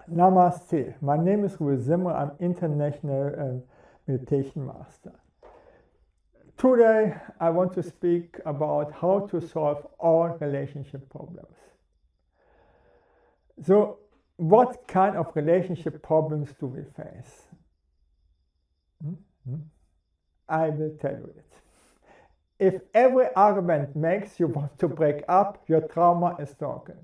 Namaste. My name is Louis Zimmer. I'm international meditation master. Today I want to speak about how to solve all relationship problems. So, what kind of relationship problems do we face? I will tell you it. If every argument makes you want to break up, your trauma is talking.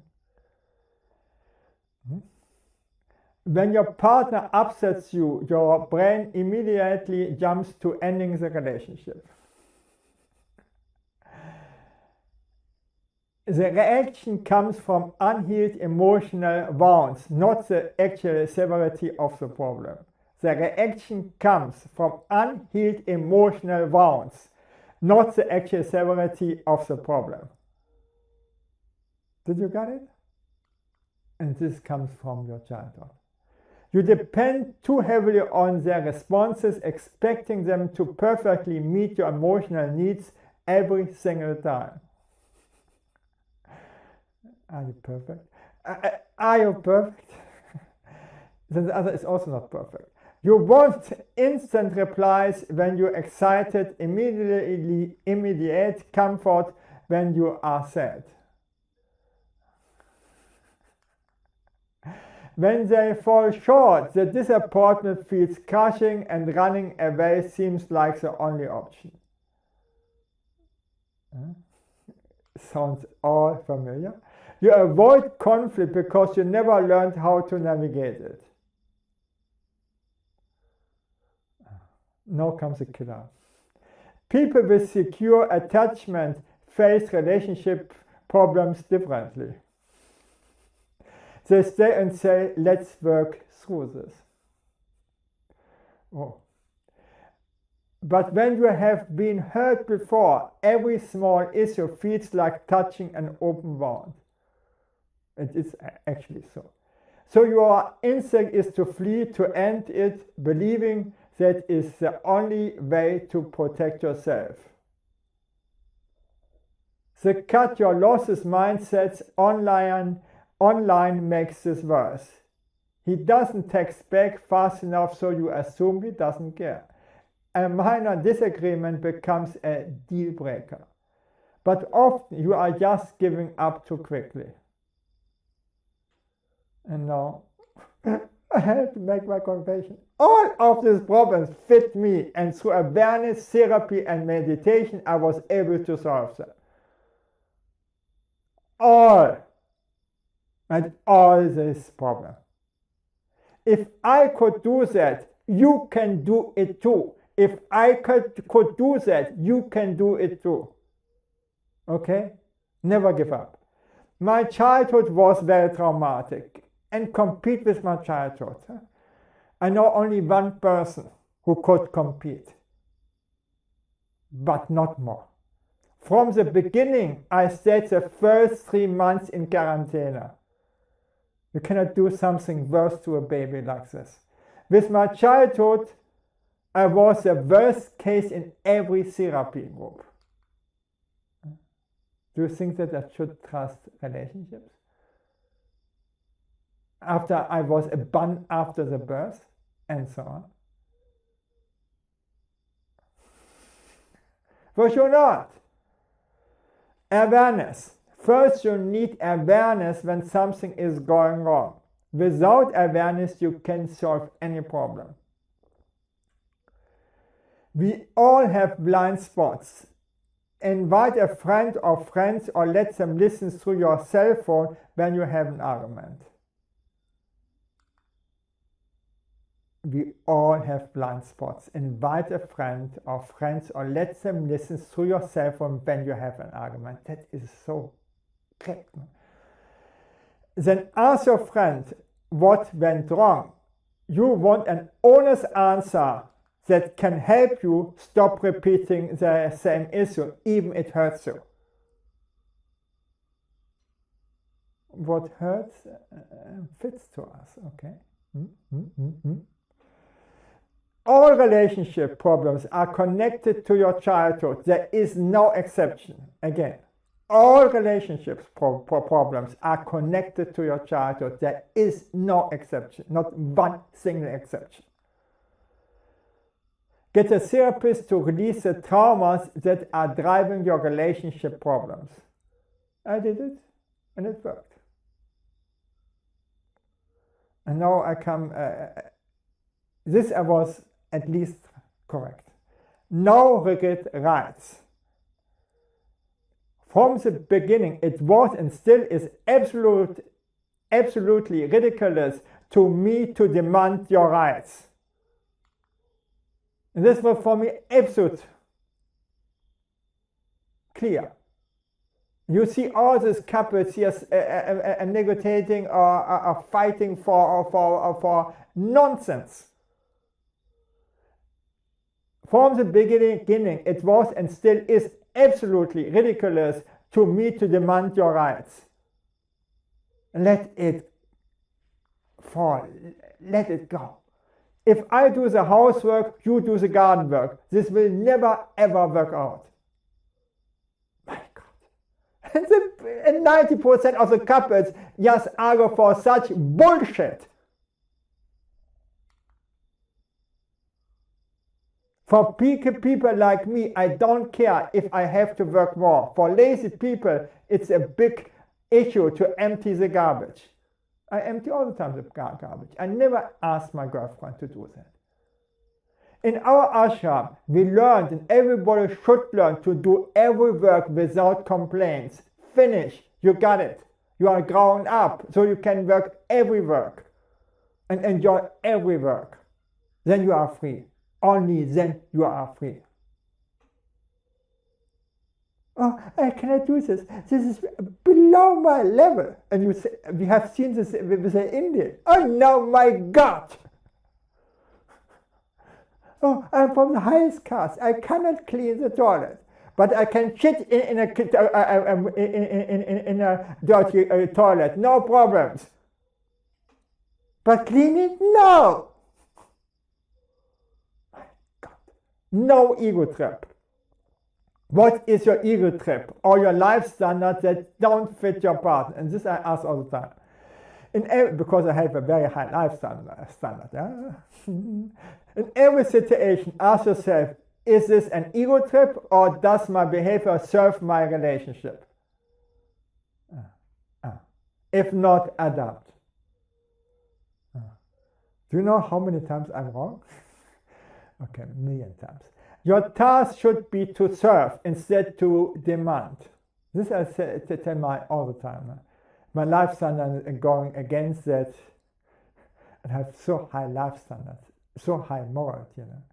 When your partner upsets you, your brain immediately jumps to ending the relationship. The reaction comes from unhealed emotional wounds, not the actual severity of the problem. The reaction comes from unhealed emotional wounds, not the actual severity of the problem. Did you get it? And this comes from your childhood. You depend too heavily on their responses, expecting them to perfectly meet your emotional needs every single time. Are you perfect? Are you perfect? Then the other is also not perfect. You want instant replies when you're excited, immediate comfort when you are sad. When they fall short, the disappointment feels crushing and running away seems like the only option. Sounds all familiar? You avoid conflict because you never learned how to navigate it. Now comes the killer. People with secure attachment face relationship problems differently. They stay and say, let's work through this. Oh. But when you have been hurt before, every small issue feels like touching an open wound. It is actually so. So your instinct is to flee, to end it, believing that is the only way to protect yourself. The cut your losses mindsets online makes this worse. He doesn't text back fast enough, so you assume he doesn't care. A minor disagreement becomes a deal breaker. But often you are just giving up too quickly. And now, I have to make my confession. All of these problems fit me, and through awareness, therapy, and meditation, I was able to solve them. All this problem. If I could do that, you can do it too. If I could do that, you can do it too. Okay? Never give up. My childhood was very traumatic, and compete with my childhood. I know only one person who could compete, but not more. From the beginning, I stayed the first 3 months in quarantine. You cannot do something worse to a baby like this. With my childhood, I was the worst case in every therapy group. Do you think that I should trust relationships? After I was abandoned after the birth, and so on? For sure not. Awareness. First, you need awareness when something is going wrong. Without awareness, you can solve any problem. We all have blind spots. Invite a friend or friends or let them listen through your cell phone when you have an argument. We all have blind spots. Invite a friend or friends or let them listen through your cell phone when you have an argument. That is so correct. Then ask your friend what went wrong. You want an honest answer that can help you stop repeating the same issue, even it hurts you. What hurts fits to us, okay? All relationship problems are connected to your childhood. There is no exception. Again, All relationships problems are connected to your childhood. There is no exception, not one single exception. Get a therapist to release the traumas that are driving your relationship problems. I did it, and it worked. And now I come, this I was at least correct. No regret rights. From the beginning, it was and still is absolutely ridiculous to me to demand your rights. And this was for me absolute clear. You see all these couples here negotiating or fighting for nonsense. From the beginning, it was and still is absolutely ridiculous to me to demand your rights. Let it fall. Let it go. If I do the housework, you do the garden work. This will never ever work out. My God. And 90% of the couples just argue for such bullshit. For people like me, I don't care if I have to work more. For lazy people, it's a big issue to empty the garbage. I empty all the time the garbage. I never asked my girlfriend to do that. In our ashram, we learned, and everybody should learn, to do every work without complaints. Finish. You got it. You are grown up, so you can work every work and enjoy every work. Then you are free. Only then you are free. Oh, I cannot do this. This is below my level. And you say, we have seen this with the Indian. Oh no, my God! Oh, I'm from the highest caste. I cannot clean the toilet, but I can shit in a dirty toilet. No problems. But clean it? No. My God. No ego trip. What is your ego trip or your life standard that don't fit your partner? And this I ask all the time. Because I have a very high life standard. Yeah? In every situation, ask yourself, is this an ego trip or does my behavior serve my relationship? If not, adapt. Do you know how many times I'm wrong? Okay, a million times. Your task should be to serve instead to demand. This I tell my all the time. My life standard is going against that, and have so high life standards, so high morals, you know.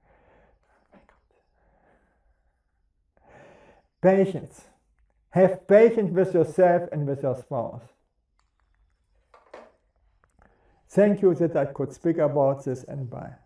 Patience. Have patience with yourself and with your spouse. Thank you that I could speak about this, and bye.